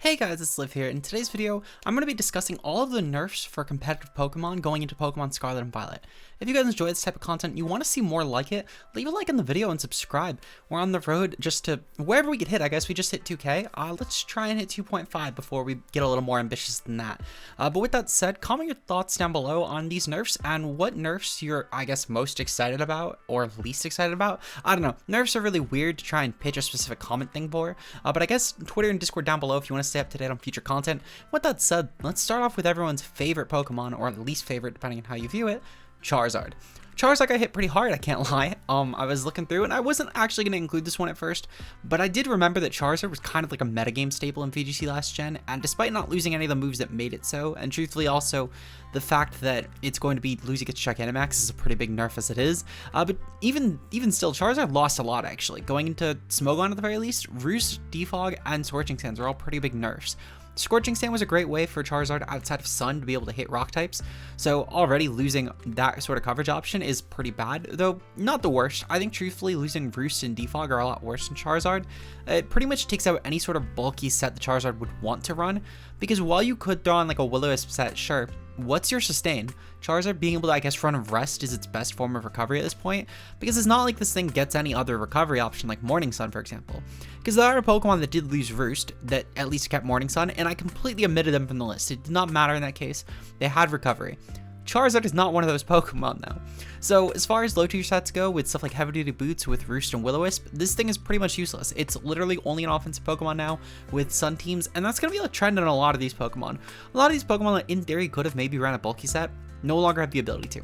Hey guys, it's Liv here. In today's video, I'm going to be discussing all of the nerfs for competitive Pokemon going into Pokemon Scarlet and Violet. If you guys enjoy this type of content, you want to see more like it, leave a like on the video and subscribe. We're on the road just to wherever we get hit. I guess we just hit 2K. Let's try and hit 2.5 before we get a little more ambitious than that. But with that said, comment your thoughts down below on these nerfs and what nerfs you're, I guess, most excited about or least excited about. I don't know. Nerfs are really weird to try and pitch a specific comment thing for. But I guess Twitter and Discord down below if you want to stay up to date on future content. With that said, let's start off with everyone's favorite Pokemon, or least favorite depending on how you view it, Charizard. Charizard got hit pretty hard, I can't lie. I was looking through and I wasn't actually going to include this one at first, but I did remember that Charizard was kind of like a metagame staple in VGC last gen, and despite not losing any of the moves that made it so, and truthfully also the fact that it's going to be losing its Gigantamax is a pretty big nerf as it is, but even still, Charizard lost a lot actually. Going into Smogon at the very least, Roost, Defog, and Scorching Sands are all pretty big nerfs. Scorching Sand was a great way for Charizard outside of Sun to be able to hit rock types, so already losing that sort of coverage option is pretty bad, though not the worst. I think truthfully losing Roost and Defog are a lot worse than Charizard. It pretty much takes out any sort of bulky set the Charizard would want to run, because while you could throw on like a Will-O-Wisp set, sure, what's your sustain? Charizard being able to, I guess, run Rest is its best form of recovery at this point, because it's not like this thing gets any other recovery option like Morning Sun, for example. Because there are Pokemon that did lose Roost that at least kept Morning Sun, and I completely omitted them from the list. It did not matter in that case. They had recovery. Charizard is not one of those Pokemon though. So as far as low tier sets go, with stuff like heavy duty boots with Roost and Will-O-Wisp, this thing is pretty much useless. It's literally only an offensive Pokemon now with Sun teams, and that's going to be a trend in a lot of these Pokemon. A lot of these Pokemon that in theory could have maybe ran a bulky set, no longer have the ability to.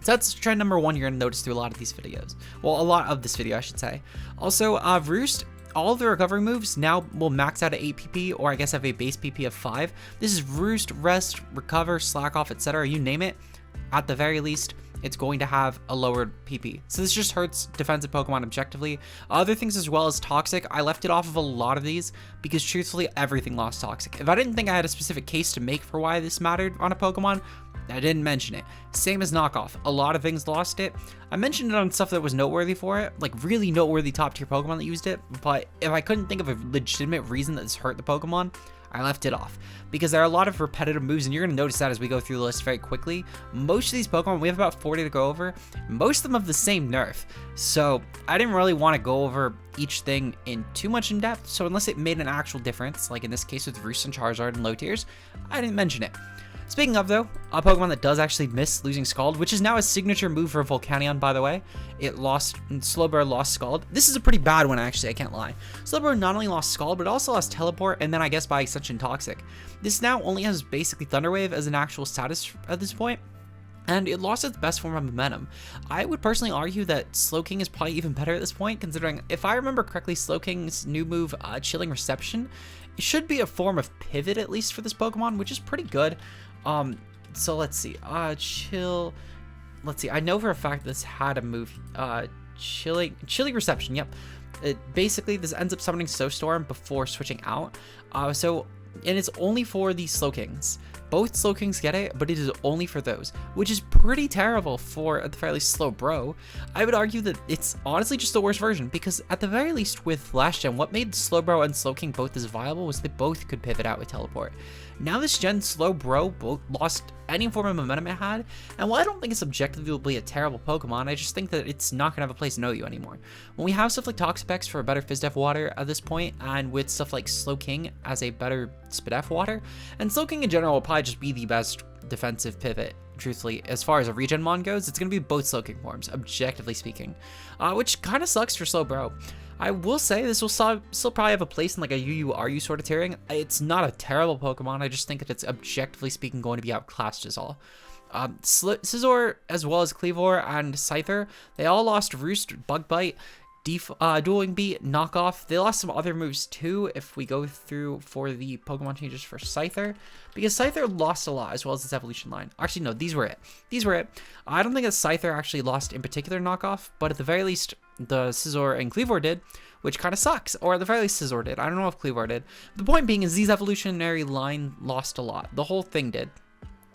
So that's trend number one you're going to notice through a lot of these videos. Well, a lot of this video, I should say. Also, Roost, all of the recovery moves now will max out at 8 PP, or I guess have a base PP of 5. This is Roost, Rest, Recover, Slack Off, etc. You name it. At the very least, it's going to have a lowered PP. So this just hurts defensive Pokemon objectively. Other things as well as Toxic, I left it off of a lot of these because truthfully everything lost Toxic. If I didn't think I had a specific case to make for why this mattered on a Pokemon, I didn't mention it. Same as Knockoff. A lot of things lost it. I mentioned it on stuff that was noteworthy for it, like really noteworthy top tier Pokemon that used it, but if I couldn't think of a legitimate reason that this hurt the Pokemon, I left it off, because there are a lot of repetitive moves, and you're going to notice that as we go through the list very quickly. Most of these Pokemon, we have about 40 to go over, most of them have the same nerf, so I didn't really want to go over each thing in too much in depth, so unless it made an actual difference, like in this case with Roost and Charizard and low tiers, I didn't mention it. Speaking of though, a Pokemon that does actually miss losing Scald, which is now a signature move for Volcanion, by the way. It lost, Slowbro lost Scald. This is a pretty bad one actually, I can't lie. Slowbro not only lost Scald, but also lost Teleport, and then I guess by extension Toxic. This now only has basically Thunder Wave as an actual status at this point, and it lost its best form of momentum. I would personally argue that Slowking is probably even better at this point, considering, if I remember correctly, Slowking's new move, Chilling Reception, it should be a form of pivot at least for this Pokemon, which is pretty good. So let's see, let's see, I know for a fact this had a move, Chilling Reception, yep. Basically, this ends up summoning Snowstorm before switching out, and it's only for the Slowkings. Both Slowkings get it, but it is only for those, which is pretty terrible for, at the very least, Slowbro. I would argue that it's honestly just the worst version, because at the very least with last gen, what made Slowbro and Slowking both as viable was they both could pivot out with Teleport. Now this gen, Slowbro both lost any form of momentum it had, and while I don't think it's objectively a terrible Pokemon, I just think that it's not going to have a place in OU anymore. When we have stuff like Toxapex for a better Phys-Def Water at this point, and with stuff like Slowking as a better Spidef Water, and Slowking in general will probably just be the best defensive pivot, truthfully. As far as a regen mon goes, it's going to be both Slowking forms, objectively speaking, which kind of sucks for Slowbro. I will say this will still probably have a place in like a UU-RU sort of tiering. It's not a terrible Pokemon, I just think that it's objectively speaking going to be outclassed is all. Scizor, as well as Kleavor and Scyther, they all lost Roost, Bug Bite, Dueling Beat, Knockoff. They lost some other moves too if we go through for the Pokemon changes for Scyther, because Scyther lost a lot as well as its evolution line. Actually, no, these were it. I don't think that Scyther actually lost in particular Knockoff, but at the very least, the Scizor and Kleavor did, which kind of sucks, or at the very least Scizor did. I don't know if Kleavor did. The point being is these evolutionary line lost a lot. The whole thing did.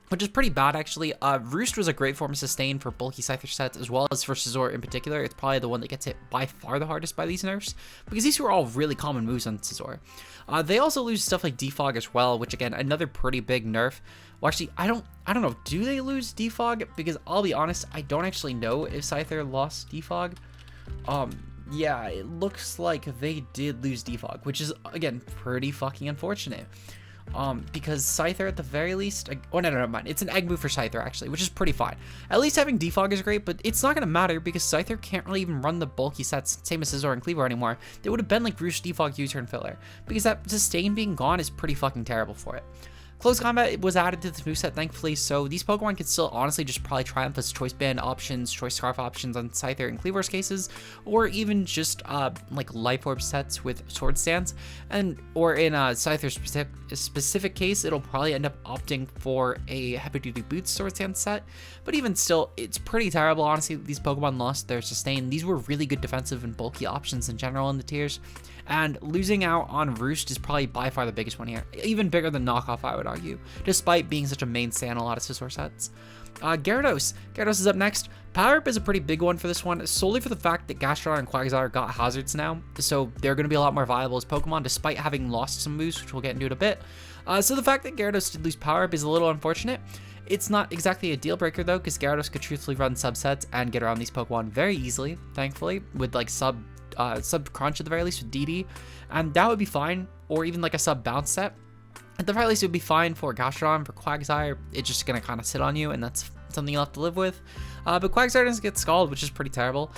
which is pretty bad actually. Roost was a great form of sustain for bulky Scyther sets, as well as for Scizor in particular. It's probably the one that gets hit by far the hardest by these nerfs, because these were all really common moves on Scizor. They also lose stuff like Defog as well, which again, another pretty big nerf. Well, actually, I don't know, do they lose Defog? Because I'll be honest, I don't actually know if Scyther lost Defog. Yeah, it looks like they did lose Defog, which is, again, pretty fucking unfortunate. Because Scyther at the very least, oh no, mind. It's an egg move for Scyther actually, which is pretty fine. At least having Defog is great, but it's not going to matter because Scyther can't really even run the bulky sets, same as Scizor and Cleaver anymore. They would have been like Roost, Defog, U-turn filler, because that sustain being gone is pretty fucking terrible for it. Close combat was added to the moveset, thankfully, so these Pokemon could still honestly just probably triumph as choice band options, choice scarf options on Scyther and Cleaver's cases, or even just like Life Orb sets with Sword Stance, or in Scyther's specific case, it'll probably end up opting for a Heavy Duty Boots Sword Stance set. But even still, it's pretty terrible. Honestly, these Pokemon lost their sustain. These were really good defensive and bulky options in general in the tiers. And losing out on Roost is probably by far the biggest one here. Even bigger than Knockoff, I would argue, despite being such a mainstay in a lot of Scizor sets. Gyarados. Gyarados is up next. Power Up is a pretty big one for this one, solely for the fact that Gastrodon and Quagsire got hazards now, so they're going to be a lot more viable as Pokemon, despite having lost some moves, which we'll get into in a bit. So the fact that Gyarados did lose Power Up is a little unfortunate. It's not exactly a deal breaker though, because Gyarados could truthfully run subsets and get around these Pokemon very easily, thankfully, with like sub crunch at the very least with DD, and that would be fine, or even like a sub bounce set. At the very least, it would be fine for Gastrodon. For Quagsire, it's just gonna kind of sit on you, and that's something you'll have to live with. But Quagsire doesn't get Scald, which is pretty terrible.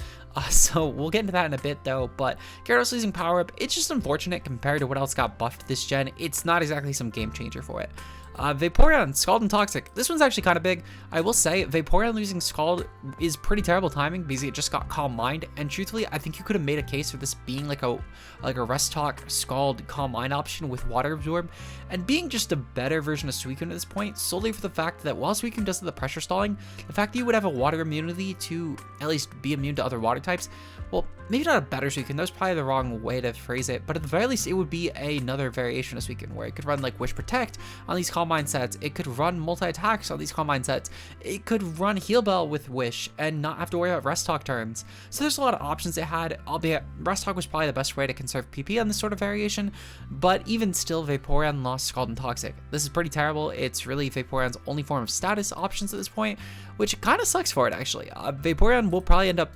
So we'll get into that in a bit though. But Gyarados losing Power Up, it's just unfortunate compared to what else got buffed this gen. It's not exactly some game changer for it. Vaporeon, Scald and Toxic. This one's actually kind of big. I will say Vaporeon losing Scald is pretty terrible timing because it just got Calm Mind, and truthfully, I think you could have made a case for this being like a Rest Talk, Scald, Calm Mind option with Water Absorb, and being just a better version of Suicune at this point, solely for the fact that while Suicune does the pressure stalling, the fact that you would have a water immunity to at least be immune to other water types, well, maybe not a better Suicune, that was probably the wrong way to phrase it, but at the very least, it would be another variation of Suicune, where it could run like Wish Protect on these Calm Mind sets, it could run multi-attacks on these Calm Mind sets, it could run Heal Bell with Wish and not have to worry about Rest Talk turns. So there's a lot of options it had, albeit Rest Talk was probably the best way to conserve PP on this sort of variation, but even still, Vaporeon lost Scald and Toxic. This is pretty terrible. It's really Vaporeon's only form of status options at this point, which kind of sucks for it actually. Vaporeon will probably end up,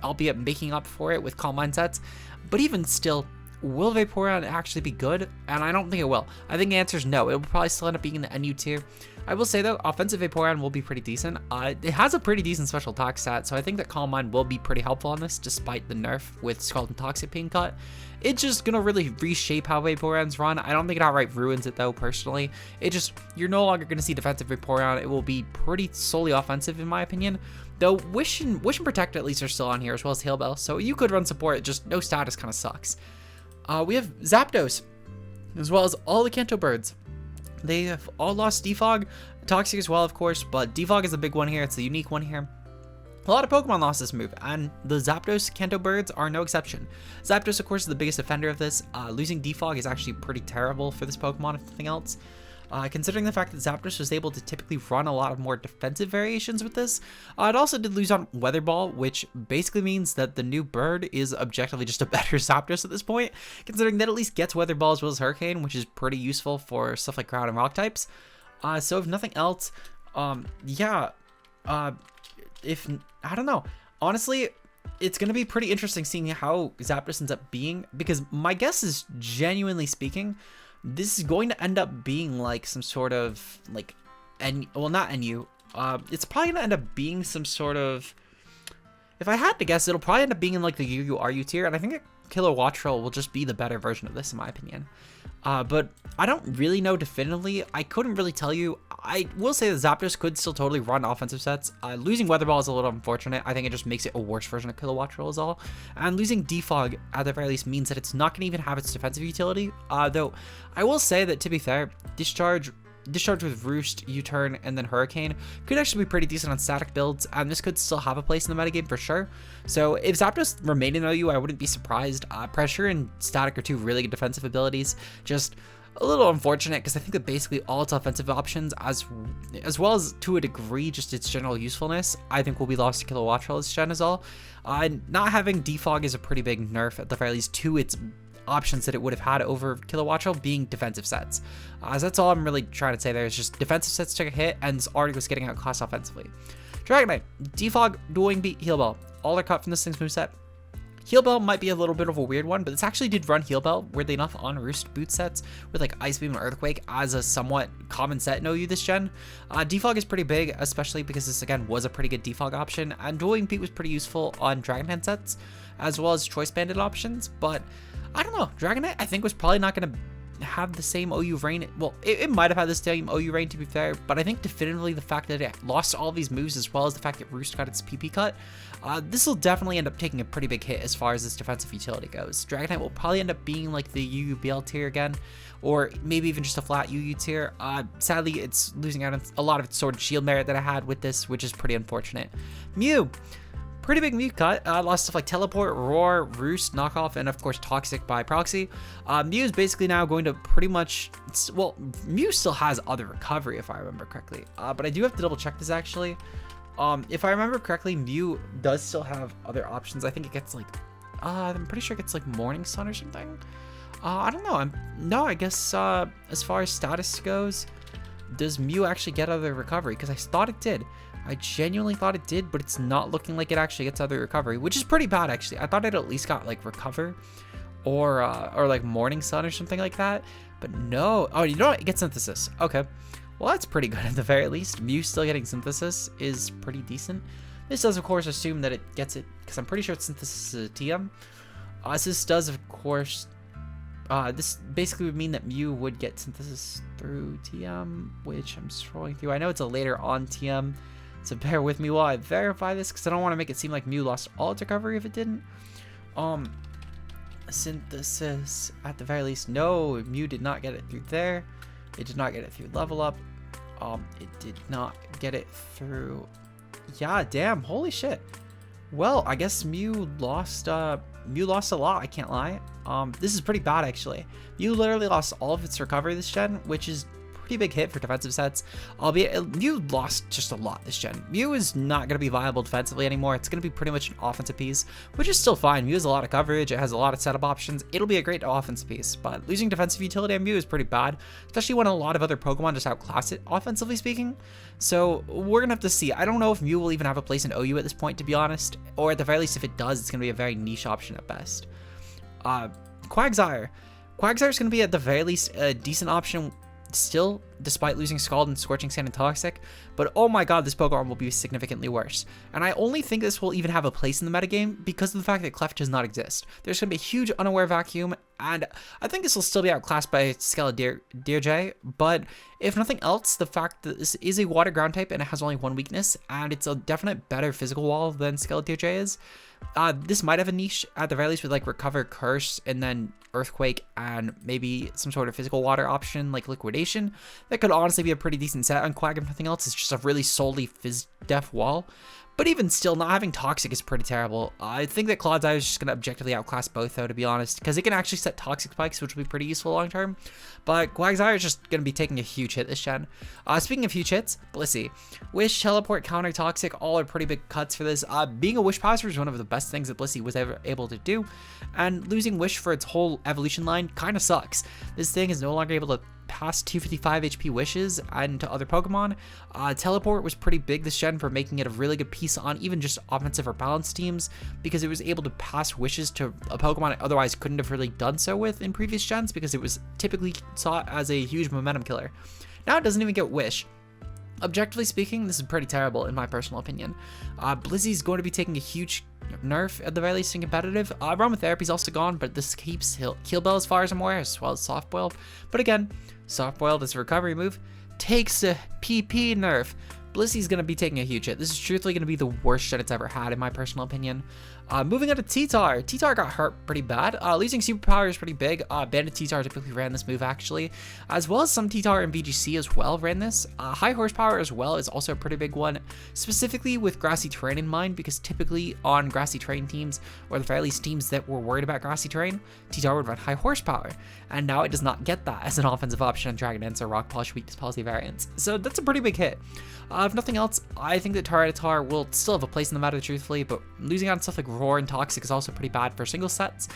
albeit making up for it with Calm Mind sets, but even still, will Vaporeon actually be good? And I don't think it will. I think the answer is no. It will probably still end up being in the NU tier. I will say though, offensive Vaporeon will be pretty decent. It has a pretty decent special attack stat, so I think that Calm Mind will be pretty helpful on this, despite the nerf with Scald and Toxic being cut. It's just gonna really reshape how Vaporeon's run. I don't think it outright ruins it though, personally. It just, you're no longer gonna see defensive Vaporeon. It will be pretty solely offensive in my opinion. Though Wish and Protect at least are still on here, as well as Hail Bell, so you could run support, just no status kind of sucks. We have Zapdos, as well as all the Kanto birds. They have all lost Defog, Toxic as well, of course, but Defog is a big one here. It's a unique one here. A lot of Pokemon lost this move, and the Zapdos Kanto birds are no exception. Zapdos, of course, is the biggest offender of this. Losing Defog is actually pretty terrible for this Pokemon, if nothing else. Considering the fact that Zapdos was able to typically run a lot of more defensive variations with this, it also did lose on Weather Ball, which basically means that the new bird is objectively just a better Zapdos at this point, considering that at least gets Weather Ball as well as Hurricane, which is pretty useful for stuff like Ground and Rock types. So if nothing else, yeah, if, I don't know, honestly, it's going to be pretty interesting seeing how Zapdos ends up being, because my guess is, genuinely speaking, this is going to end up being like some sort of like, well, not NU. It's probably gonna end up being some sort of, if I had to guess, it'll probably end up being in like the UU-RU tier, and I think Kilowattrel will just be the better version of this in my opinion. But I don't really know definitively. I couldn't really tell you. I will say that Zapdos could still totally run offensive sets. Losing Weather Ball is a little unfortunate. I think it just makes it a worse version of Kilowattrel is all. And losing Defog at the very least means that it's not going to even have its defensive utility. Though I will say that, to be fair, Discharge with Roost, U-turn, and then Hurricane could actually be pretty decent on static builds, and this could still have a place in the metagame for sure. So if Zapdos remained in OU, I wouldn't be surprised. Pressure and Static are two really good defensive abilities. Just a little unfortunate because I think that basically all its offensive options, as well as to a degree just its general usefulness, I think will be lost to Kilowattrel this gen as well. Not having defog is a pretty big nerf at the very least to its options that it would have had over Kilowattrel being defensive sets. So that's all I'm really trying to say there is just defensive sets took a hit and already was getting outclassed offensively. Dragonite, defog, dueling beat, heal bell. All are cut from this thing's moveset. Heal Bell might be a little bit of a weird one, but this actually did run Heal Bell, weirdly enough, on Roost boot sets with like Ice Beam and Earthquake as a somewhat common set in OU this gen. Defog is pretty big, especially because this again was a pretty good defog option, and Dueling Beat was pretty useful on Dragon Hand sets, as well as Choice Banded options, but I don't know, Dragonite I think was probably not going to have the same OU reign. Well, it might have had the same OU reign to be fair, but I think definitively the fact that it lost all these moves as well as the fact that Roost got its PP cut, this will definitely end up taking a pretty big hit as far as this defensive utility goes. Dragonite will probably end up being like the UUBL tier again, or maybe even just a flat UU tier. Sadly, it's losing out on a lot of its Sword and Shield merit that I had with this, which is pretty unfortunate. Mew. Pretty big Mew cut. Lost stuff like Teleport, Roar, Roost, Knockoff, and of course Toxic by proxy. Mew is basically now going to pretty much, well, Mew still has other recovery if I remember correctly, but I do have to double check this actually. If I remember correctly, Mew does still have other options. I think it gets like, I'm pretty sure it gets like Morning Sun or something. I don't know. I guess as far as status goes, does Mew actually get other recovery? Because I thought it did. I genuinely thought it did, but it's not looking like it actually gets other recovery, which is pretty bad actually. I thought it at least got like recover or like Morning Sun or something like that, but no. Oh, you know what? It gets synthesis. Okay, well that's pretty good at the very least. Mew still getting synthesis is pretty decent. This does of course assume that it gets it because I'm pretty sure it's synthesis is a TM. This does of course. This basically would mean that Mew would get synthesis through TM, which I'm scrolling through. I know it's a later on TM. So bear with me while I verify this because I don't want to make it seem like Mew lost all its recovery if it didn't. Synthesis at the very least. No, Mew did not get it through there. It did not get it through level up. It did not get it through. Yeah, damn, holy shit. Well, I guess Mew lost a lot, I can't lie. This is pretty bad actually. Mew literally lost all of its recovery this gen, which is pretty big hit for defensive sets, albeit Mew lost just a lot this gen. Mew is not going to be viable defensively anymore. It's going to be pretty much an offensive piece, which is still fine. Mew has a lot of coverage, it has a lot of setup options, it'll be a great offensive piece, but losing defensive utility on Mew is pretty bad, especially when a lot of other Pokemon just outclass it, offensively speaking. So we're going to have to see. I don't know if Mew will even have a place in OU at this point, to be honest, or at the very least, if it does, it's going to be a very niche option at best. Quagsire. Quagsire is going to be at the very least a decent option still, despite losing Scald and Scorching Sand and Toxic, but oh my god, this Pokemon will be significantly worse. And I only think this will even have a place in the metagame because of the fact that Clef does not exist. There's going to be a huge unaware vacuum, and I think this will still be outclassed by Deerjay, but if nothing else, the fact that this is a water ground type and it has only one weakness, and it's a definite better physical wall than Deerjay is, this might have a niche at the very least with like Recover, Curse, and then Earthquake, and maybe some sort of physical water option like Liquidation. That could honestly be a pretty decent set on Quag if nothing else. It's just a really solely Phys-Def wall. But even still, not having Toxic is pretty terrible. I think that Clodseye is just going to objectively outclass both, though, to be honest, because it can actually set Toxic spikes, which will be pretty useful long term. But Quagsire is just going to be taking a huge hit this gen. Speaking of huge hits, Blissey. Wish, Teleport, Counter, Toxic, all are pretty big cuts for this. Being a Wish passer is one of the best things that Blissey was ever able to do, and losing Wish for its whole evolution line kind of sucks. This thing is no longer able to past 255 HP wishes and to other Pokemon. Teleport was pretty big this gen for making it a really good piece on even just offensive or balanced teams, because it was able to pass wishes to a Pokemon it otherwise couldn't have really done so with in previous gens, because it was typically sought as a huge momentum killer. Now it doesn't even get Wish. Objectively speaking, this is pretty terrible in my personal opinion. Blissey's going to be taking a huge nerf at the very least in competitive. Aromatherapy is also gone, but this keeps Heal Bell as far as I'm aware, as well as Soft Boiled. But again, Soft Boiled is a recovery move, takes a PP nerf. Blissey's going to be taking a huge hit. This is truthfully going to be the worst shit it's ever had in my personal opinion. Moving on to T-Tar. T-Tar got hurt pretty bad. Losing superpower is pretty big. Bandit T-Tar typically ran this move actually, as well as some T-Tar in VGC as well ran this. High horsepower as well is also a pretty big one, specifically with grassy terrain in mind, because typically on grassy terrain teams, or at the very least teams that were worried about grassy terrain, T-Tar would run high horsepower, and now it does not get that as an offensive option on Dragon Dance or Rock Polish Weakness Policy variants. So that's a pretty big hit. If nothing else, I think that Tyranitar will still have a place in the meta, truthfully, but losing on stuff like Roar and Toxic is also pretty bad for single sets.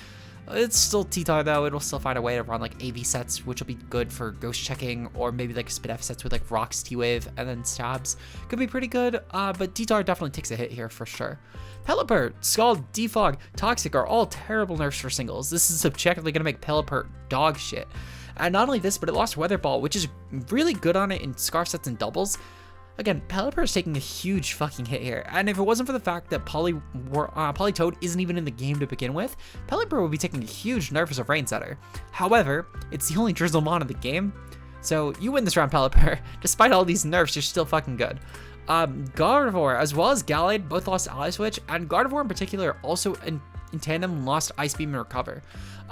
It's still T-Tar though, it'll still find a way to run like AV sets, which will be good for ghost checking, or maybe like Spit F sets with like Rocks, T-Wave, and then Stabs. Could be pretty good, but T-Tar definitely takes a hit here for sure. Pelipper, Scald, Defog, Toxic are all terrible nerfs for singles. This is objectively going to make Pelipper dog shit. And not only this, but it lost Weather Ball, which is really good on it in Scarf sets and doubles. Again, Pelipper is taking a huge fucking hit here, and if it wasn't for the fact that Politoed isn't even in the game to begin with, Pelipper would be taking a huge nerf as a Rain Setter. However, it's the only Drizzlemon in the game, so you win this round, Pelipper. Despite all these nerfs, you're still fucking good. Gardevoir, as well as Gallade, both lost Ally Switch, and Gardevoir in particular also in tandem lost Ice Beam and Recover.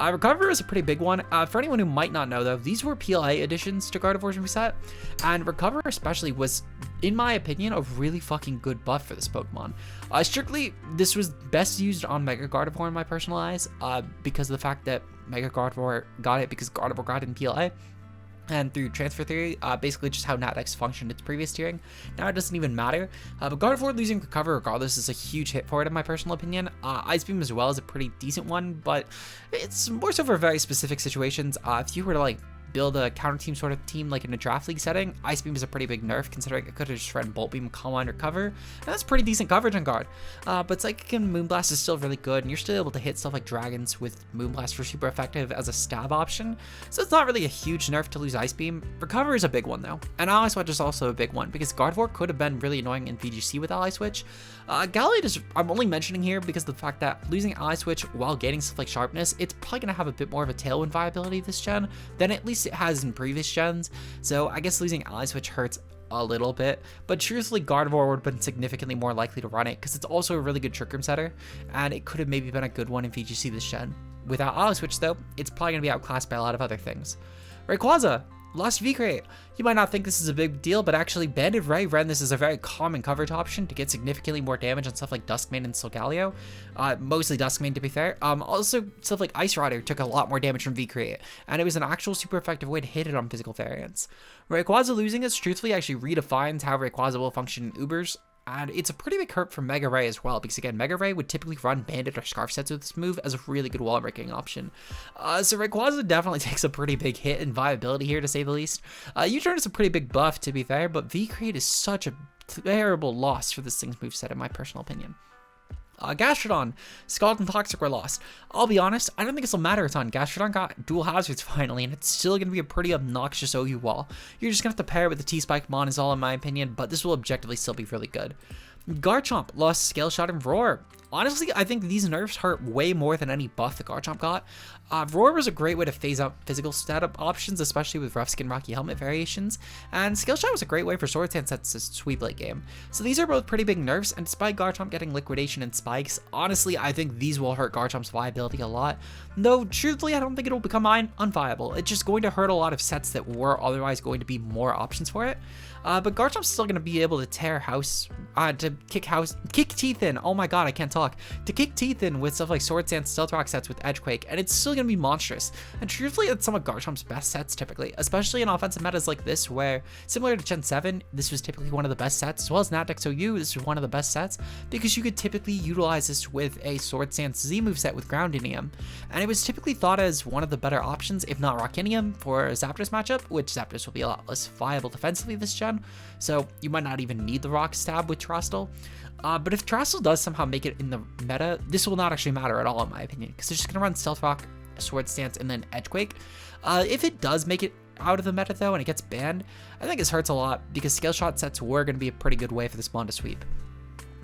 Recover is a pretty big one. For anyone who might not know though, these were PLA additions to Gardevoir's reset, and Recover especially was, in my opinion, a really fucking good buff for this Pokemon. Strictly, this was best used on Mega Gardevoir in my personal eyes, because of the fact that Mega Gardevoir got it because Gardevoir got it in PLA. And through transfer theory, basically just how Nadex functioned its previous tiering. Now it doesn't even matter. But Gardevoir losing Recover regardless is a huge hit for it in my personal opinion. Ice Beam as well is a pretty decent one, but it's more so for very specific situations. If you were to like build a counter team sort of team like in a draft league setting, Ice Beam is a pretty big nerf considering it could have just run Bolt Beam, Calm Mind, or Cover, and that's pretty decent coverage on guard. But Psychic and Moonblast is still really good, and you're still able to hit stuff like Dragons with Moonblast for super effective as a stab option, so it's not really a huge nerf to lose Ice Beam. Recover is a big one though, and Ally Switch is also a big one because Gardevoir could have been really annoying in VGC with Ally Switch. Gallade is, I'm only mentioning here because of the fact that losing Ally Switch while gaining stuff like Sharpness, it's probably going to have a bit more of a tailwind viability this gen than at least it has in previous gens, so I guess losing Ally Switch hurts a little bit, but truthfully Gardevoir would have been significantly more likely to run it because it's also a really good Trick Room setter, and it could have maybe been a good one in VGC this gen. Without Ally Switch though, it's probably going to be outclassed by a lot of other things. Rayquaza lost V-Crate. You might not think this is a big deal, but actually Banded Ray ran this as a very common coverage option to get significantly more damage on stuff like Duskmane and Solgaleo. Mostly Duskmane to be fair. Also stuff like Ice Rider took a lot more damage from V-Crate, and it was an actual super effective way to hit it on physical variants. Rayquaza losing this truthfully actually redefines how Rayquaza will function in Ubers, and it's a pretty big hurt for Mega Ray as well, because again, Mega Ray would typically run Bandit or Scarf sets with this move as a really good wall breaking option. So Rayquaza definitely takes a pretty big hit in viability here, to say the least. U-Turn is a pretty big buff, to be fair, but V-Crate is such a terrible loss for this thing's moveset, in my personal opinion. Gastrodon, Scald, and Toxic were lost. I'll be honest, I don't think this will matter a ton. Gastrodon got dual hazards finally, and it's still going to be a pretty obnoxious OU wall. You're just going to have to pair it with the T-Spike Mon is all in my opinion, but this will objectively still be really good. Garchomp lost Scale Shot and Roar. Honestly, I think these nerfs hurt way more than any buff that Garchomp got. Roar was a great way to phase out physical stat up options, especially with Rough Skin Rocky Helmet variations, and Skill Shot was a great way for Sword Dance sets to sweep late game. So these are both pretty big nerfs, and despite Garchomp getting Liquidation and Spikes, honestly, I think these will hurt Garchomp's viability a lot. Though, truthfully, I don't think it'll become unviable. It's just going to hurt a lot of sets that were otherwise going to be more options for it. But Garchomp's still going to be able to tear House, to kick Teeth in. Oh my god, I can't talk. To kick Teeth in with stuff like Sword Dance, Stealth Rock sets with Edgequake, and it's still going to be monstrous. And truthfully, it's some of Garchomp's best sets typically, especially in offensive metas like this, where similar to Gen 7, this was typically one of the best sets, as well as Nadex OU, this was one of the best sets, because you could typically utilize this with a Sword Dance Z moveset with Groundinium. And it was typically thought as one of the better options, if not Rockinium, for a Zapdos matchup, which Zapdos will be a lot less viable defensively this gen, so you might not even need the Rock Stab with Terastal. But if Terastal does somehow make it in the meta, this will not actually matter at all in my opinion, because they're just going to run Stealth Rock, Sword Stance, and then Edgequake. If it does make it out of the meta though, and it gets banned, I think this hurts a lot, because Scale Shot sets were going to be a pretty good way for this Mon to sweep.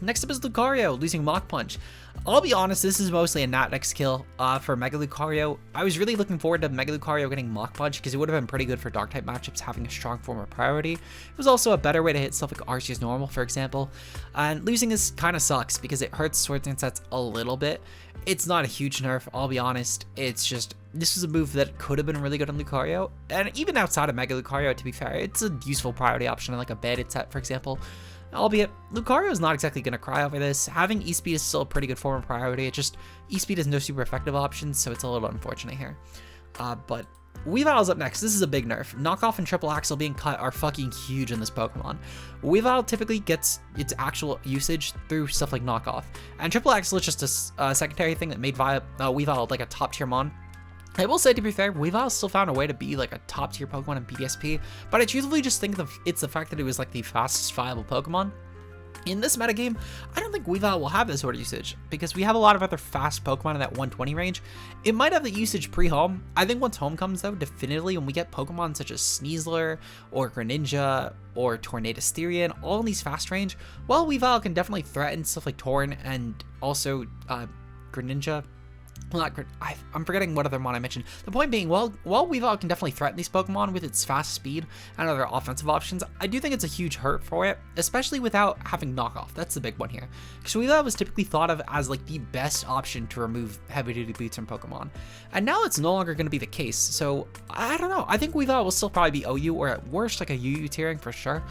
Next up is Lucario, losing Mach Punch. I'll be honest, this is mostly a Natdex kill for Mega Lucario. I was really looking forward to Mega Lucario getting Mach Punch because it would have been pretty good for Dark-type matchups having a strong form of priority. It was also a better way to hit stuff like Arceus Normal, for example. And losing this kind of sucks because it hurts Swords Dance sets a little bit. It's not a huge nerf, I'll be honest. It's just, this was a move that could have been really good on Lucario. And even outside of Mega Lucario, to be fair, it's a useful priority option in like a banded set, for example. Albeit, Lucario is not exactly going to cry over this. Having E-Speed is still a pretty good form of priority. It just, E-Speed is no super effective option, so it's a little unfortunate here. But Weavile's up next. This is a big nerf. Knockoff and Triple Axle being cut are fucking huge in this Pokemon. Weavile typically gets its actual usage through stuff like Knockoff. And Triple Axle is just a secondary thing that made Weavile like a top tier mon. I will say, to be fair, Weavile still found a way to be like a top tier Pokemon in PvSP, but I truthfully just think it's the fact that it was like the fastest viable Pokemon. In this metagame, I don't think Weavile will have this sort of usage, because we have a lot of other fast Pokemon in that 120 range. It might have the usage pre-home. I think once home comes, though, definitively when we get Pokemon such as Sneasler, or Greninja, or Tornadus Therian, all in these fast range, well, Weavile can definitely threaten stuff like Torn and also Greninja. Well, I'm forgetting what other mon I mentioned. The point being, while Weavile can definitely threaten these Pokemon with its fast speed and other offensive options, I do think it's a huge hurt for it, especially without having Knockoff. That's the big one here. Because Weavile was typically thought of as like the best option to remove heavy-duty boots from Pokemon. And now it's no longer going to be the case, so I don't know. I think Weavile will still probably be OU, or at worst like a UU tiering for sure.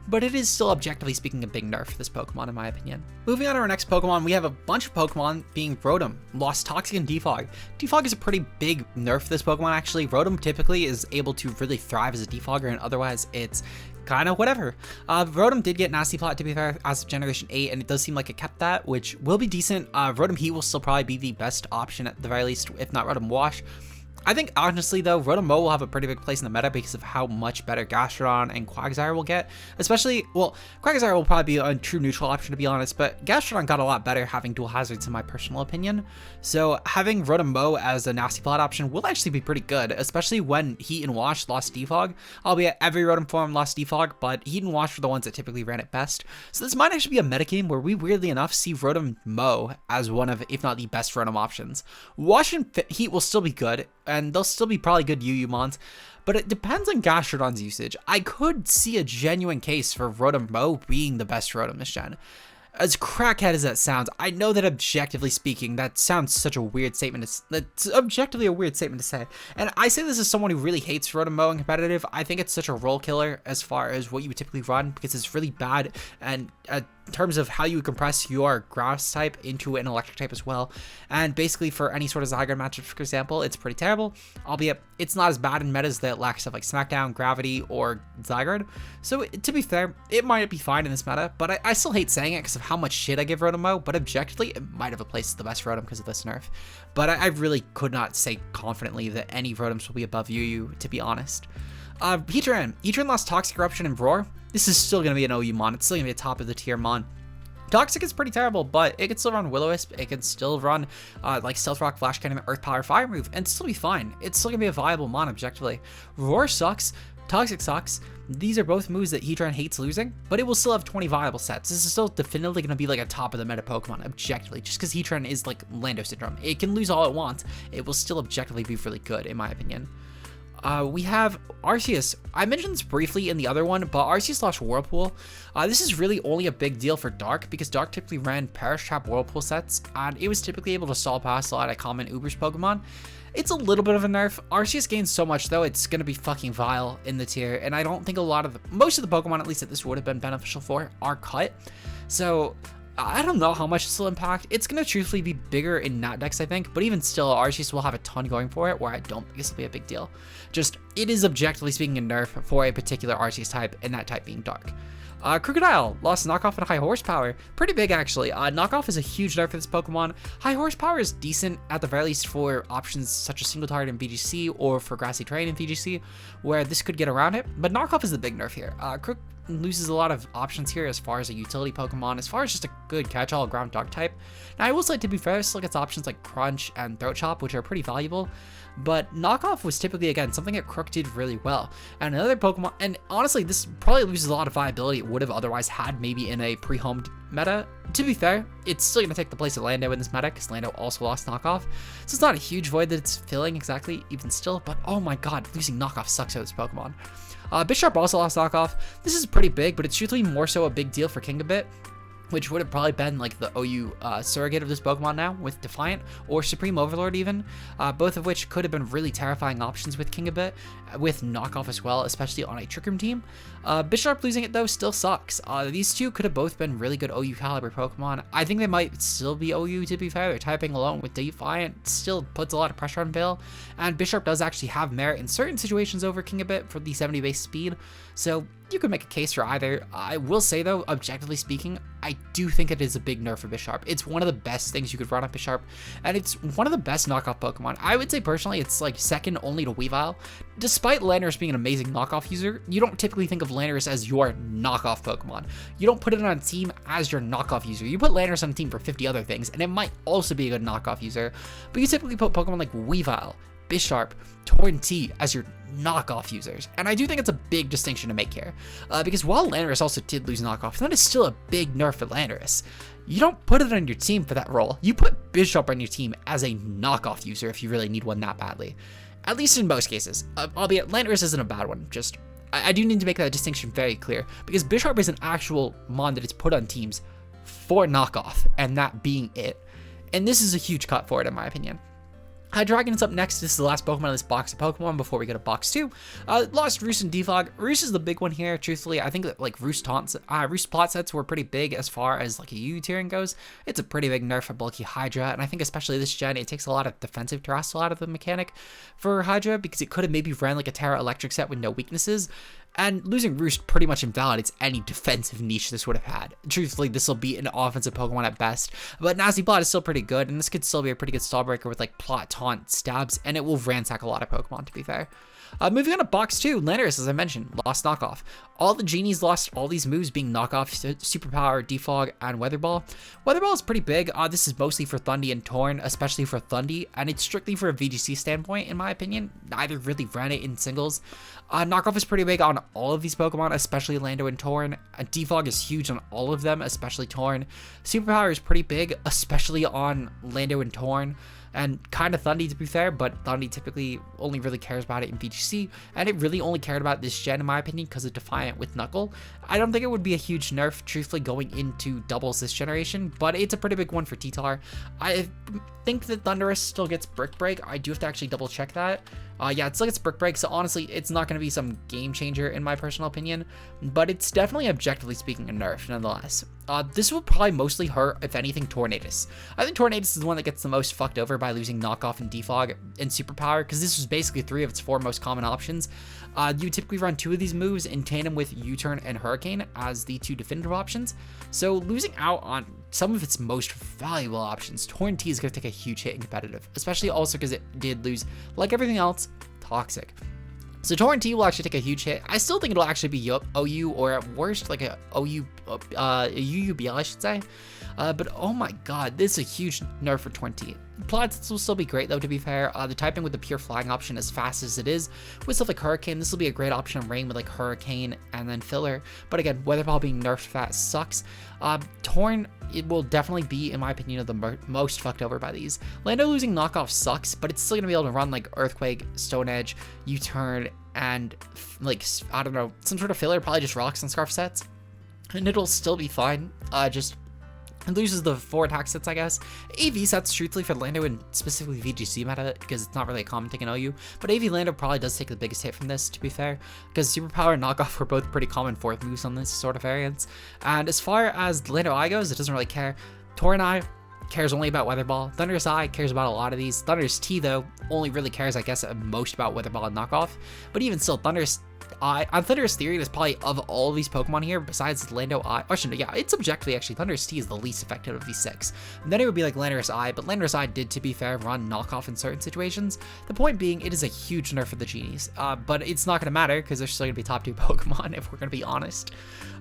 But it is still, objectively speaking, a big nerf for this Pokemon, in my opinion. Moving on to our next Pokemon, we have a bunch of Pokemon being Rotom, lost Toxic and Defog. Defog is a pretty big nerf for this Pokemon, actually. Rotom typically is able to really thrive as a Defogger, and otherwise it's kind of whatever. Rotom did get Nasty Plot, to be fair, as of Generation 8, and it does seem like it kept that, which will be decent. Rotom Heat will still probably be the best option at the very least, if not Rotom Wash. I think, honestly, though, Rotom Mow will have a pretty big place in the meta because of how much better Gastrodon and Quagsire will get. Especially, well, Quagsire will probably be a true neutral option, to be honest, but Gastrodon got a lot better having dual hazards, in my personal opinion. So having Rotom Mow as a Nasty Plot option will actually be pretty good, especially when Heat and Wash lost Defog. Albeit every Rotom form lost Defog, but Heat and Wash were the ones that typically ran it best. So this might actually be a metagame where we, weirdly enough, see Rotom Mow as one of, if not the best Rotom options. Wash and Heat will still be good, and they'll still be probably good UU mons, but it depends on Gastrodon's usage. I could see a genuine case for Rotom Mow being the best Rotom this gen. As crackhead as that sounds, I know that objectively speaking, that sounds such a weird statement. That's objectively a weird statement to say. And I say this as someone who really hates Rotom Mow in competitive. I think it's such a role killer as far as what you would typically run, because it's really bad and in terms of how you would compress your grass type into an electric type as well. And basically for any sort of Zygarde matchup, for example, it's pretty terrible, albeit it's not as bad in metas that lack stuff like Smackdown, Gravity, or Zygarde. So to be fair, it might be fine in this meta, but I still hate saying it because of how much shit I give Rotom Mow, but objectively, it might have a place as the best Rotom because of this nerf. But I really could not say confidently that any Rotoms will be above UU, to be honest. Heatran lost Toxic Eruption and Roar. This is still going to be an OU mon. It's still going to be a top of the tier mon. Toxic is pretty terrible, but it can still run Will-O-Wisp. It can still run like Stealth Rock, Flash Cannon, Earth Power, Fire move, and still be fine. It's still going to be a viable mon, objectively. Roar sucks. Toxic sucks. These are both moves that Heatran hates losing, but it will still have 20 viable sets. This is still definitively going to be like a top of the meta Pokemon, objectively, just because Heatran is like Lando Syndrome. It can lose all it wants. It will still objectively be really good, in my opinion. We have Arceus. I mentioned this briefly in the other one, but Arceus lost Whirlpool. This is really only a big deal for Dark, because Dark typically ran Perish Trap Whirlpool sets, and it was typically able to stall past a lot of common Ubers Pokemon. It's a little bit of a nerf. Arceus gains so much, though, it's going to be fucking vile in the tier, and I don't think most of the Pokemon, at least that this would have been beneficial for, are cut. So I don't know how much this will impact. It's going to truthfully be bigger in Natdex, I think, but even still, Arceus will have a ton going for it, where I don't think this will be a big deal. Just, it is objectively speaking a nerf for a particular Arceus type, and that type being Dark. Crocodile lost Knockoff and High Horsepower. Pretty big, actually. Knockoff is a huge nerf for this Pokemon. High Horsepower is decent, at the very least, for options such as Single Target in VGC or for Grassy Terrain in VGC, where this could get around it. But Knockoff is the big nerf here. Crook loses a lot of options here as far as a utility Pokemon, as far as just a good catch-all ground Dark type. Now, I will say, to be fair, still gets options like Crunch and Throat Chop, which are pretty valuable. but knockoff was typically, again, something that Crook did really well. And another Pokemon, and honestly, this probably loses a lot of viability it would have otherwise had maybe in a pre-homed meta. To be fair, it's still going to take the place of Lando in this meta, because Lando also lost knockoff. So it's not a huge void that it's filling exactly, even still, but oh my god, losing knockoff sucks out this Pokemon. Bisharp also lost knockoff. This is pretty big, but it's usually more so a big deal for Kingambit, which would have probably been like the OU surrogate of this Pokemon now with Defiant or Supreme Overlord even, both of which could have been really terrifying options with Kingambit, with knockoff as well, especially on a Trick Room team. Bisharp losing it though still sucks. These two could have both been really good OU caliber Pokemon. I think they might still be OU, to be fair. They're typing alone with Defiant still puts a lot of pressure on Veil, and Bisharp does actually have merit in certain situations over Kingambit for the 70 base speed, so you could make a case for either. I will say though, objectively speaking, I do think it is a big nerf for Bisharp. It's one of the best things you could run on Bisharp, and it's one of the best knockoff Pokemon. I would say personally it's like second only to Weavile. Despite Landorus being an amazing knockoff user, you don't typically think of Landorus as your knockoff Pokemon. You don't put it on a team as your knockoff user. You put Landorus on a team for 50 other things, and it might also be a good knockoff user, but you typically put Pokemon like Weavile, Bisharp, Torrentee as your knockoff users, and I do think it's a big distinction to make here, because while Landorus also did lose knockoff, that is still a big nerf for Landorus. You don't put it on your team for that role. You put Bisharp on your team as a knockoff user if you really need one that badly, at least in most cases, albeit Landorus isn't a bad one. Just I do need to make that distinction very clear, because Bisharp is an actual mon that is put on teams for knockoff, and that being it, and this is a huge cut for it in my opinion. Hydreigon is up next. This is the last Pokemon in this box of Pokemon before we go to box 2. Lost Roost and Defog. Roost is the big one here, truthfully. I think that like Roost plot sets were pretty big as far as like a UU tiering goes. It's a pretty big nerf for bulky Hydra, and I think especially this gen, it takes a lot of defensive terrestrial out of the mechanic for Hydra, because it could have maybe ran like a Terra Electric set with no weaknesses. And losing Roost pretty much invalidates any defensive niche this would have had. Truthfully, this will be an offensive Pokemon at best, but Nasty Plot is still pretty good, and this could still be a pretty good stall breaker with like Plot, Taunt, Stabs, and it will ransack a lot of Pokemon, to be fair. Moving on to box 2, Landorus, as I mentioned, lost knockoff. All the genies lost all these moves being knockoff: Superpower, Defog, and Weather Ball. Weather Ball is pretty big. This is mostly for Thundy and Torn, especially for Thundy, and it's strictly for a VGC standpoint, in my opinion. Neither really ran it in singles. Knockoff is pretty big on all of these Pokemon, especially Lando and Torn. Defog is huge on all of them, especially Torn. Superpower is pretty big, especially on Lando and Torn, and kind of Thundy, to be fair, but Thundy typically only really cares about it in VGC, and it really only cared about this gen, in my opinion, because of Defiant with Knuckle. I don't think it would be a huge nerf, truthfully, going into doubles this generation, but it's a pretty big one for T-Tar. I think that Thundurus still gets Brick Break. I do have to actually double check that. Yeah, it still gets Brick Break, so honestly, it's not going to be some game changer in my personal opinion, but it's definitely, objectively speaking, a nerf nonetheless. This will probably mostly hurt, if anything, Tornadus. I think Tornadus is the one that gets the most fucked over by losing Knockoff and Defog and Superpower, because this was basically 3 of its 4 most common options. You typically run 2 of these moves in tandem with U-Turn and Hurricane as the 2 definitive options, so losing out on some of its most valuable options, Torrentee is going to take a huge hit in competitive, especially also because it did lose, like everything else, Toxic. So Torrentee will actually take a huge hit. I still think it'll actually be OU, or at worst, like a UUBL, I should say. But oh my god, this is a huge nerf for Torrentee. Plots will still be great though, to be fair. The typing with the pure flying option, as fast as it is, with stuff like Hurricane, this will be a great option in Rain with like Hurricane and then Filler. But again, Weather Ball being nerfed fat sucks. Torn, it will definitely be, in my opinion, the most fucked over by these. Lando losing knockoff sucks, but it's still gonna be able to run like Earthquake, Stone Edge, U-Turn, and like, I don't know, some sort of filler, probably just Rocks and Scarf sets, and it'll still be fine. It loses the 4 attack sets, I guess. AV sets, truthfully, for Lando and specifically VGC meta, because it's not really a common thing in OU. But AV Lando probably does take the biggest hit from this, to be fair, because Superpower and Knockoff were both pretty common 4th moves on this sort of variants. And as far as Lando Eye goes, it doesn't really care. Torn Eye cares only about Weather Ball. Thunderous Eye cares about a lot of these. Thunderous T, though, only really cares, I guess, at most about Weather Ball and Knockoff. But even still, Thunderous on Thunderous Theory, it's probably of all these Pokemon here, besides Lando Eye. Actually, yeah, it's objectively actually Thunderous T is the least effective of these 6. And then it would be like Landorus Eye, but Landorus Eye did, to be fair, run knockoff in certain situations. The point being, it is a huge nerf for the Genies, but it's not going to matter because they're still going to be top 2 Pokemon if we're going to be honest.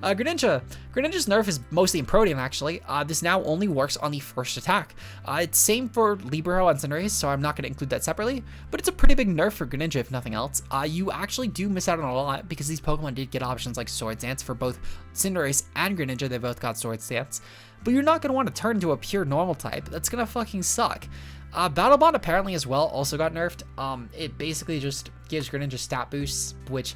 Greninja's nerf is mostly in Protean actually. This now only works on the first attack. It's same for Libero and Cinderace, so I'm not going to include that separately, but it's a pretty big nerf for Greninja if nothing else. You actually do miss out on a lot because these Pokemon did get options like Swords Dance for both Cinderace and Greninja. They both got Swords Dance, but you're not going to want to turn into a pure normal type. That's going to fucking suck. Battle Bond apparently as well also got nerfed. It basically just gives Greninja stat boosts, which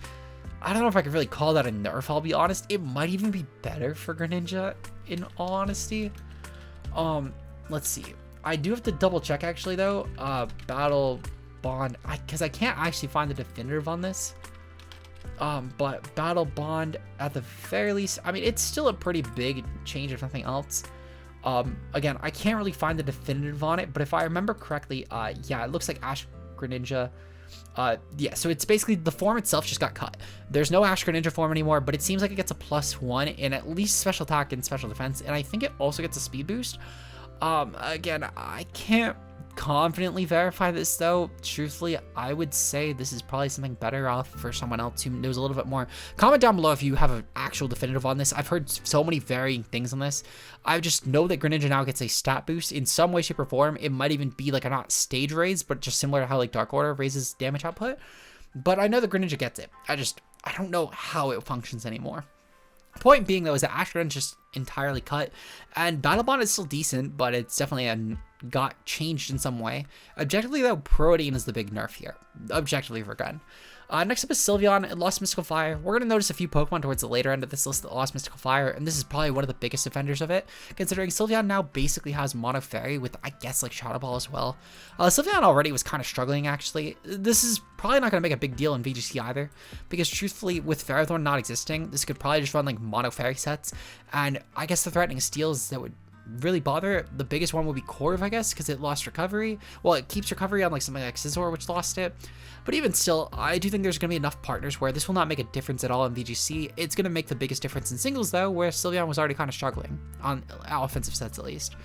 I don't know if I could really call that a nerf, I'll be honest. It might even be better for Greninja, in all honesty. Let's see. I do have to double check actually though. Battle Bond, because I can't actually find the definitive on this. But Battle Bond at the very least, I mean, it's still a pretty big change if nothing else. Again, I can't really find the definitive on it, but if I remember correctly, yeah, it looks like Ash Greninja. Yeah, so it's basically the form itself just got cut. There's no Ash Greninja form anymore, but it seems like it gets a +1 in at least special attack and special defense, and I think it also gets a speed boost. Again, I can't confidently verify this though. Truthfully, I would say this is probably something better off for someone else who knows a little bit more. Comment down below if you have an actual definitive on this. I've heard so many varying things on this. I just know that Greninja now gets a stat boost in some way, shape, or form. It might even be like a not stage raise, but just similar to how like Dark Order raises damage output. But I know that Greninja gets it. I don't know how it functions anymore. Point being though is that Ash Greninja just entirely cut, and Battle Bond is still decent, but it's definitely got changed in some way. Objectively though, Protean is the big nerf here. Objectively for Gun. Next up is Sylveon. It lost Mystical Fire. We're going to notice a few Pokemon towards the later end of this list that lost Mystical Fire, and this is probably one of the biggest offenders of it, considering Sylveon now basically has Mono Fairy with, I guess, like Shadow Ball as well. Sylveon already was kind of struggling, actually. This is probably not going to make a big deal in VGC either, because truthfully, with Ferrothorn not existing, this could probably just run like Mono Fairy sets, and I guess the threatening steals that would really bother it. The biggest one would be Corv, I guess, because it lost recovery. Well, it keeps recovery on like something like Scizor, which lost it. But even still, I do think there's going to be enough partners where this will not make a difference at all in VGC. It's going to make the biggest difference in singles, though, where Sylveon was already kind of struggling, on offensive sets at least.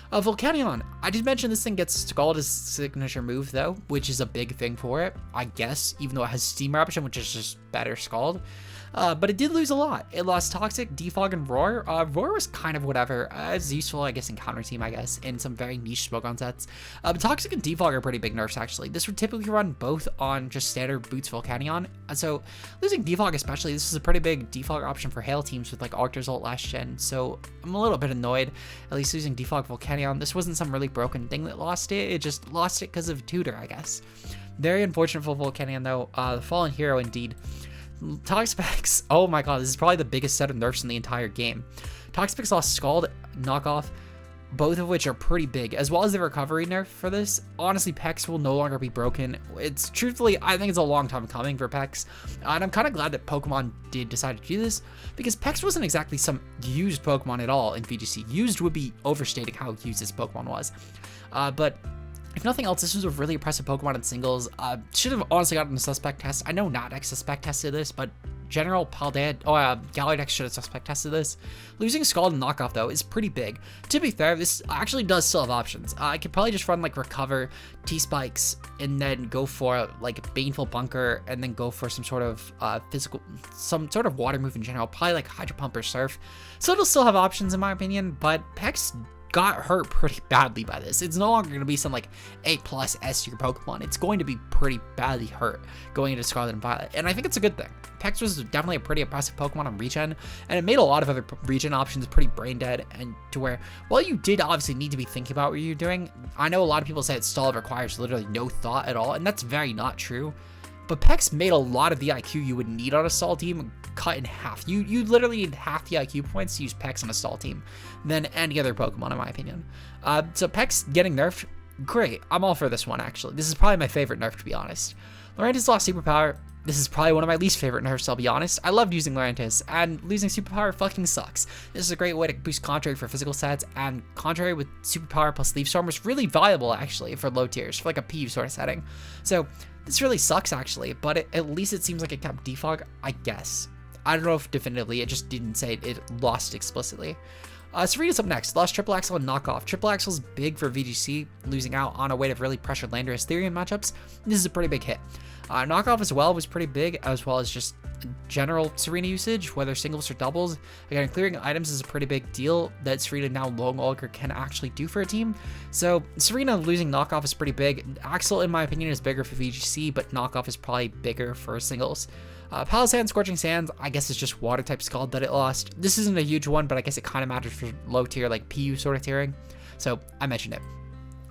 Volcanion. I did mention this thing gets Scald's signature move, though, which is a big thing for it, I guess, even though it has Steam Eruption, which is just better Scald. But it did lose a lot. It lost Toxic, Defog, and Roar. Roar was kind of whatever. It's useful, I guess, in counter team, I guess, in some very niche Smogon sets. But Toxic and Defog are pretty big nerfs, actually. This would typically run both on just standard Boots Volcanion. So losing Defog especially, this is a pretty big Defog option for Hail teams with like Arctur's ult last gen. So I'm a little bit annoyed, at least losing Defog Volcanion. This wasn't some really broken thing that lost it. It just lost it because of Tutor, I guess. Very unfortunate for Volcanion, though. The Fallen Hero, indeed. Toxapex, oh my god, this is probably the biggest set of nerfs in the entire game. Toxapex lost Scald, Knockoff, both of which are pretty big, as well as the recovery nerf for this. Honestly, Pex will no longer be broken. It's truthfully, I think it's a long time coming for Pex, and I'm kind of glad that Pokemon did decide to do this, because Pex wasn't exactly some used Pokemon at all in VGC. Used would be overstating how used this Pokemon was, but if nothing else, this was a really impressive Pokemon in singles. Should have honestly gotten a suspect test. I know Nadex suspect tested this, but General Paldead, Galadex should have suspect tested this. Losing Scald and Knockoff, though, is pretty big. To be fair, this actually does still have options. I could probably just run, like, Recover, T-Spikes, and then go for, like, Baneful Bunker, and then go for some sort of some sort of water move in general. Probably, like, Hydro Pump or Surf. So it'll still have options, in my opinion, but Pex got hurt pretty badly by this. It's no longer going to be some like A+ S tier Pokemon. It's going to be pretty badly hurt going into Scarlet and Violet, and I think it's a good thing. Pex was definitely a pretty impressive Pokemon on regen, and it made a lot of other regen options pretty brain dead, and to where, while you did obviously need to be thinking about what you're doing, I know a lot of people say that stall requires literally no thought at all, and that's very not true. But Pex made a lot of the IQ you would need on a stall team cut in half. You literally need half the IQ points to use Pex on a stall team than any other Pokemon, in my opinion. So Pex getting nerfed, great. I'm all for this one, actually. This is probably my favorite nerf, to be honest. Lorantis lost Superpower. This is probably one of my least favorite nerfs, I'll be honest. I loved using Lurantis, and losing superpower fucking sucks. This is a great way to boost contrary for physical stats, and contrary with superpower plus leaf storm was really valuable actually for low tiers, for like a PU sort of setting. So this really sucks actually, but at least it seems like it kept defog, I guess. I don't know if definitively, it just didn't say it lost explicitly. Serena's up next. Lost Triple Axel and Knockoff. Triple Axel's big for VGC, losing out on a way to really pressured Landorus Therian matchups. This is a pretty big hit. Knockoff as well was pretty big, as well as just general Serena usage, whether singles or doubles. Again, clearing items is a pretty big deal that Serena now no longer can actually do for a team. So Serena losing Knockoff is pretty big. Axel, in my opinion, is bigger for VGC, but Knockoff is probably bigger for singles. Palisand, Scorching Sands, I guess it's just water type Scald that it lost. This isn't a huge one, but I guess it kind of matters for low tier, like PU sort of tiering. So I mentioned it.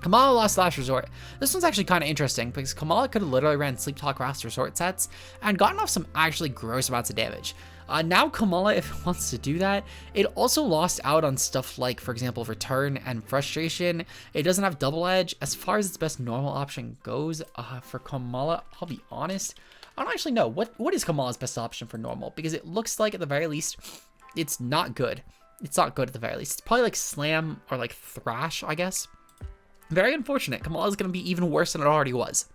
Kamala lost Last Resort. This one's actually kind of interesting because Kamala could have literally ran Sleep Talk Last Resort sets and gotten off some actually gross amounts of damage. Now Kamala, if it wants to do that, it also lost out on stuff like, for example, Return and Frustration. It doesn't have Double Edge. As far as its best normal option goes, for Kamala, I'll be honest, I don't actually know. What is Kamala's best option for normal? Because it looks like at the very least, it's not good. It's not good at the very least. It's probably like Slam or like Thrash, I guess. Very unfortunate. Kamala's going to be even worse than it already was.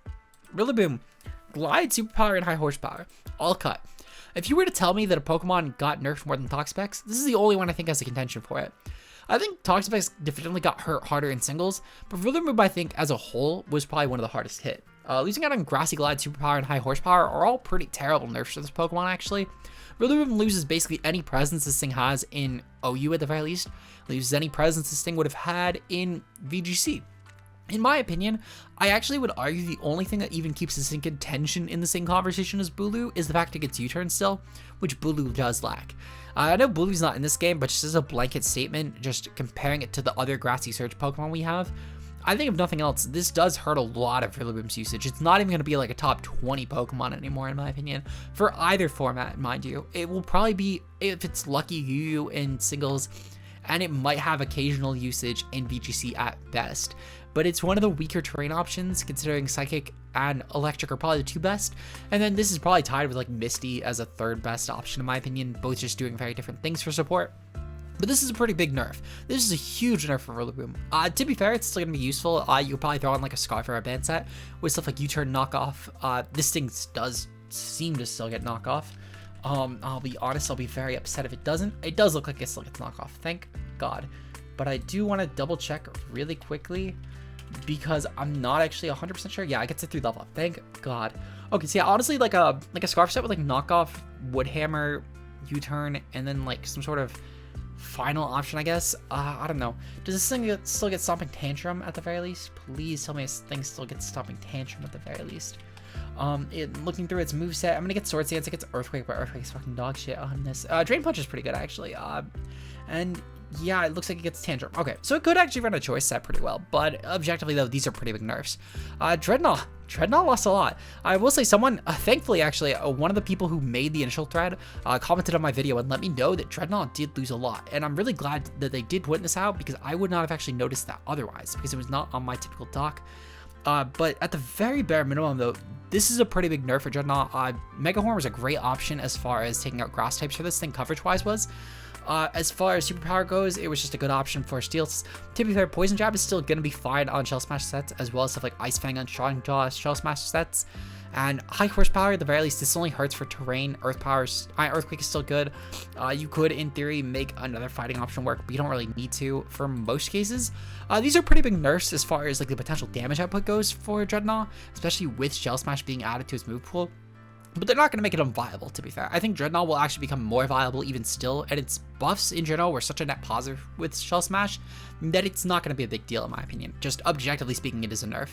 Rillaboom, Glide, Superpower, and High Horsepower. All cut. If you were to tell me that a Pokemon got nerfed more than Toxapex, this is the only one I think has a contention for it. I think Toxapex definitely got hurt harder in singles, but Rillaboom, I think, as a whole, was probably one of the hardest hit. Losing out on Grassy Glide, Superpower, and High Horsepower are all pretty terrible nerfs for this Pokemon, actually. Rillaboom loses basically any presence this thing has in OU at the very least. Loses any presence this thing would have had in VGC. In my opinion, I actually would argue the only thing that even keeps this in contention in the same conversation as Bulu is the fact it gets U-turn still, which Bulu does lack. I know Bulu's not in this game, but just as a blanket statement, just comparing it to the other Grassy Surge Pokemon we have, I think if nothing else, this does hurt a lot of Rillaboom's usage. It's not even going to be like a top 20 Pokemon anymore, in my opinion, for either format, mind you. It will probably be, if it's lucky, UU in singles, and it might have occasional usage in VGC at best. But it's one of the weaker terrain options, considering Psychic and Electric are probably the two best. And then this is probably tied with like Misty as a third best option, in my opinion, both just doing very different things for support. But this is a pretty big nerf. This is a huge nerf for Rillaboom. To be fair, it's still going to be useful. You could probably throw on like a Scarf or a band set with stuff like U-turn knockoff. This thing does seem to still get knockoff. I'll be honest, I'll be very upset if it doesn't. It does look like it still gets knockoff, thank God. But I do want to double check really quickly because I'm not actually 100% sure. Yeah, it gets it through level up, thank God. Okay, so yeah, honestly, like a Scarf set with like knockoff, Woodhammer, U-turn, and then like some sort of final option, I guess. I don't know. Does this thing still get Stomping Tantrum at the very least? Please tell me this thing still gets Stomping Tantrum at the very least. Looking through its moveset, I'm gonna get Sword Stance. It gets Earthquake, but Earthquake's fucking dog shit on this. Drain Punch is pretty good, actually. And yeah, it looks like it gets Tantrum. Okay, so it could actually run a choice set pretty well, but objectively, though, these are pretty big nerfs. Dreadnought lost a lot. I will say someone, thankfully, actually, one of the people who made the initial thread commented on my video and let me know that Dreadnought did lose a lot. And I'm really glad that they did point this out because I would not have actually noticed that otherwise because it was not on my typical doc. But at the very bare minimum, though, this is a pretty big nerf for Dreadnought. Megahorn was a great option as far as taking out grass types for this thing coverage-wise was. As far as superpower goes, it was just a good option for steals. To be fair, Poison Jab is still going to be fine on Shell Smash sets, as well as stuff like Ice Fang on Strong Jaw Shell Smash sets. And High Horsepower, at the very least, this only hurts for terrain. Earthquake is still good. You could, in theory, make another fighting option work, but you don't really need to for most cases. These are pretty big nerfs as far as like the potential damage output goes for Dreadnought, especially with Shell Smash being added to its move pool. But they're not going to make it unviable, to be fair. I think Dreadnought will actually become more viable even still, and its buffs in general were such a net positive with Shell Smash that it's not going to be a big deal, in my opinion. Just objectively speaking, it is a nerf.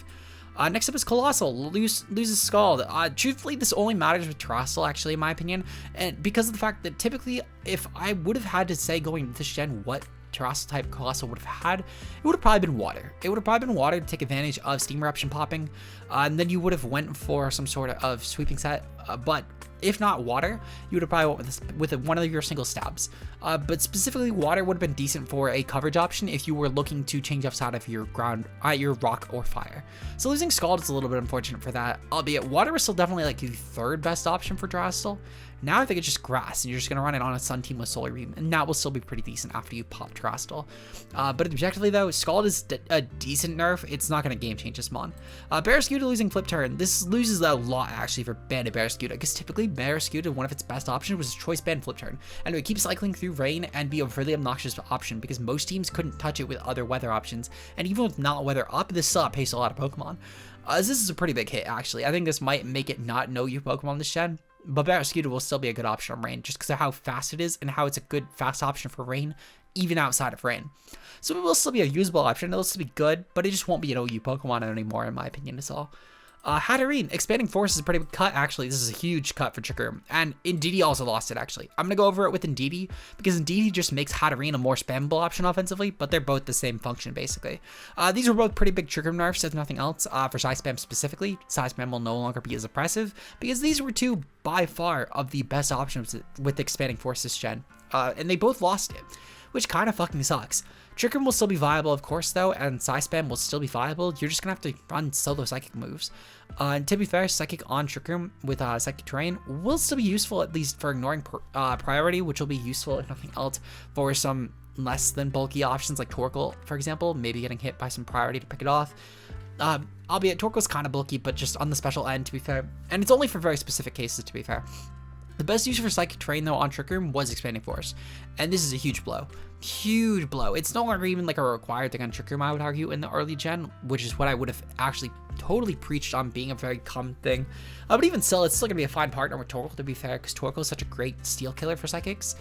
Next up is Colossal, loses Scald. Truthfully, this only matters with Terrestrial, actually, in my opinion, and because of the fact that typically, if I would have had to say going into this gen what Terrestrial type Colossal would have had, it would have probably been Water. It would have probably been Water to take advantage of Steam Eruption popping, and then you would have went for some sort of sweeping set, but If not water, you would have probably went with one of your single stabs. But specifically, water would have been decent for a coverage option if you were looking to change outside of your ground, your rock or fire. So losing Scald is a little bit unfortunate for that, albeit water was still definitely like the third best option for Drastil. Now I think it's just grass, and you're just going to run it on a Sun team with Solar Beam, and that will still be pretty decent after you pop Drastil. But objectively though, Scald is a decent nerf. It's not going to game change this mon. Barraskewda losing Flip Turn. This loses a lot actually for Banded Barraskewda, because typically Barraskewda, one of its best options was Choice Band Flip Turn, and it would keep cycling through rain and be a really obnoxious option because most teams couldn't touch it with other weather options, and even with not weather up, this still outpaced a lot of Pokemon. This is a pretty big hit actually. I think this might make it not no you Pokemon this gen. But Barraskewda will still be a good option on rain just because of how fast it is and how it's a good fast option for rain, even outside of rain. So it will still be a usable option. It'll still be good, but it just won't be an OU Pokemon anymore, in my opinion, is all. Hatterene, Expanding Force is a pretty big cut, actually. This is a huge cut for Trick Room. And Indeedee also lost it, actually. I'm going to go over it with Indeedee, because Indeedee just makes Hatterene a more spammable option offensively, but they're both the same function, basically. These were both pretty big Trick Room nerfs, if nothing else. For Psy Spam specifically, Psy Spam will no longer be as oppressive, because these were two, by far, of the best options with Expanding Force this gen. And they both lost it, which kind of fucking sucks. Trick Room will still be viable, of course, though, and Psy Spam will still be viable. You're just going to have to run solo Psychic moves. And to be fair, Psychic on Trick Room with Psychic Terrain will still be useful, at least for ignoring priority, which will be useful, if nothing else, for some less than bulky options like Torkoal, for example, maybe getting hit by some priority to pick it off. Albeit Torkoal's kind of bulky, but just on the special end, to be fair. And it's only for very specific cases, to be fair. The best use for Psychic Terrain, though, on Trick Room was Expanding Force. And this is a huge blow. Huge blow. It's no longer even like a required thing on Trick Room, I would argue, in the early gen, which is what I would have actually totally preached on being a very common thing. But even still, it's still going to be a fine partner with Torkoal, to be fair, because Torkoal is such a great steal killer for Psychics.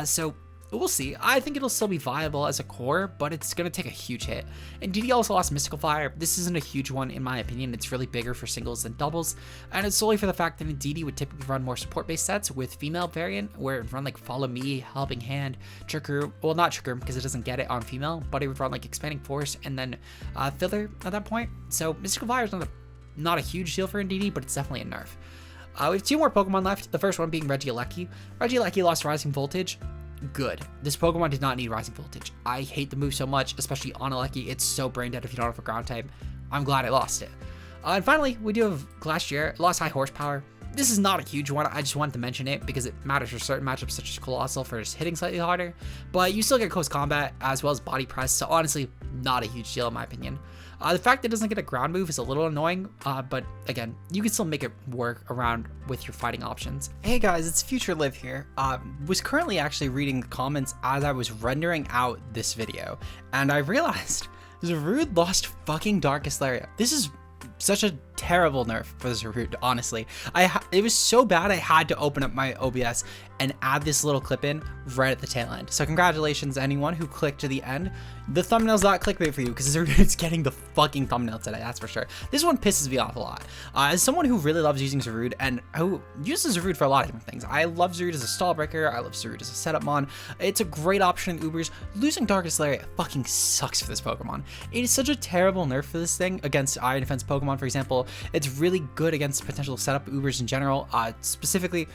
So we'll see. I think it'll still be viable as a core, but it's going to take a huge hit. And DD also lost Mystical Fire. This isn't a huge one, in my opinion. It's really bigger for singles than doubles. And it's solely for the fact that DD would typically run more support-based sets with female variant, where it would run like Follow Me, Helping Hand, Trick Room. Well, not Trick Room, because it doesn't get it on female, but it would run like Expanding Force and then Filler at that point. So Mystical Fire is not a huge deal for DD, but it's definitely a nerf. We have two more Pokemon left. The first one being Regieleki. Regieleki lost Rising Voltage. Good. This Pokemon did not need Rising Voltage. I hate the move so much, especially on Aleki. It's so brain dead if you don't have a ground type. I'm glad I lost it. And finally, we do have Glacier. Lost High Horsepower. This is not a huge one. I just wanted to mention it because it matters for certain matchups such as Colossal for just hitting slightly harder. But you still get close combat as well as body press. So honestly, not a huge deal in my opinion. The fact that it doesn't get a ground move is a little annoying, but again, you can still make it work around with your fighting options. Hey guys, it's Future Liv here. Was currently actually reading the comments as I was rendering out this video, and I realized Zarude lost fucking Darkest Lariat. This is such a terrible nerf for Zarude, honestly. It was so bad I had to open up my OBS and add this little clip in right at the tail end. So congratulations anyone who clicked to the end. The thumbnail's not clickbait for you because Zarude's getting the fucking thumbnail today, that's for sure. This one pisses me off a lot. As someone who really loves using Zarude and who uses Zarude for a lot of different things, I love Zarude as a stall breaker, I love Zarude as a setup mon. It's a great option in Ubers. Losing Darkest Lariat fucking sucks for this Pokemon. It is such a terrible nerf for this thing against Iron Defense Pokemon, for example. It's really good against potential setup Ubers in general, specifically.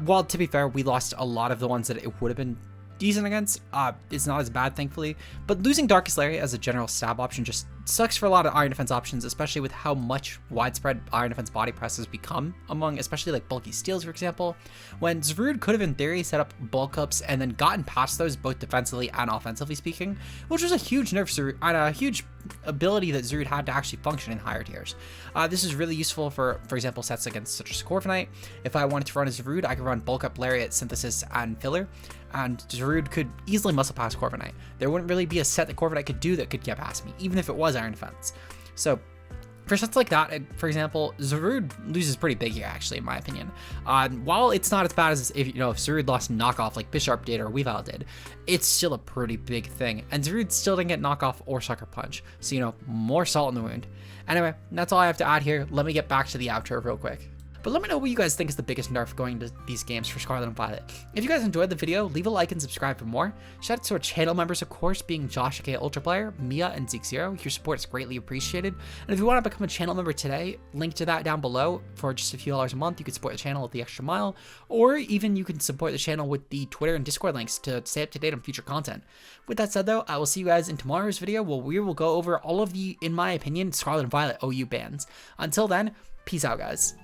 Well, to be fair, we lost a lot of the ones that it would have been decent against. It's not as bad, thankfully. But losing Darkest Lariat as a general stab option just sucks for a lot of Iron Defense options, especially with how much widespread Iron Defense body press has become among, especially like bulky steals, for example. When Zarude could have, in theory, set up bulk ups and then gotten past those both defensively and offensively speaking, which was a huge nerf Zarude and a huge ability that Zarude had to actually function in higher tiers. This is really useful for example, sets against such as Corviknight. If I wanted to run a Zarude, I could run bulk up Lariat, Synthesis, and Filler, and Zarude could easily muscle past Corviknight. There wouldn't really be a set that Corviknight could do that could get past me, even if it was Iron Defense. So for sets like that, for example, Zarude loses pretty big here, actually, in my opinion. While it's not as bad as if Zarude lost knockoff like Bisharp did or Weavile did, it's still a pretty big thing. And Zarude still didn't get knockoff or Sucker Punch. So, more salt in the wound. Anyway, that's all I have to add here. Let me get back to the outro real quick. But let me know what you guys think is the biggest nerf going into these games for Scarlet and Violet. If you guys enjoyed the video, leave a like and subscribe for more. Shout out to our channel members, of course, being Josh aka Ultra Player, Mia, and Zeke0. Your support is greatly appreciated. And if you want to become a channel member today, link to that down below. For just a few dollars a month, you can support the channel with the extra mile, or even you can support the channel with the Twitter and Discord links to stay up to date on future content. With that said though, I will see you guys in tomorrow's video where we will go over all of the, in my opinion, Scarlet and Violet OU bans. Until then, peace out guys.